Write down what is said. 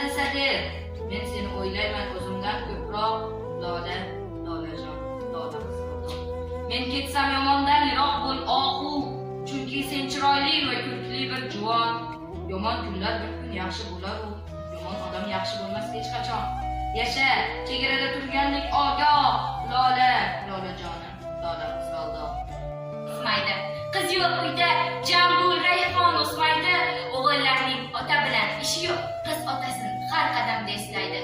desa der. Men seni o'ylayman o'zimdan ko'proq, Lola, Lolajon, Lola qizim. Men ketsam yomondan yiroq bo'l, ohu, chunki sen chiroyli va ko'rkli bir juvon. Yomon kunlar bir kun yaxshi bo'lar-u, yomon odam yaxshi bo'lmas hech qachon. Yasha, chegarada turganlik ogoh, Lola, Lolajonim, Lola qizg'aldoq. O'smaydi. Qiz yo'q uyda, jam bo'l rayhon o'smaydi. O'g'illarning ota bilan ishi yo'q. Qiz otasini har qadamda eslaydi.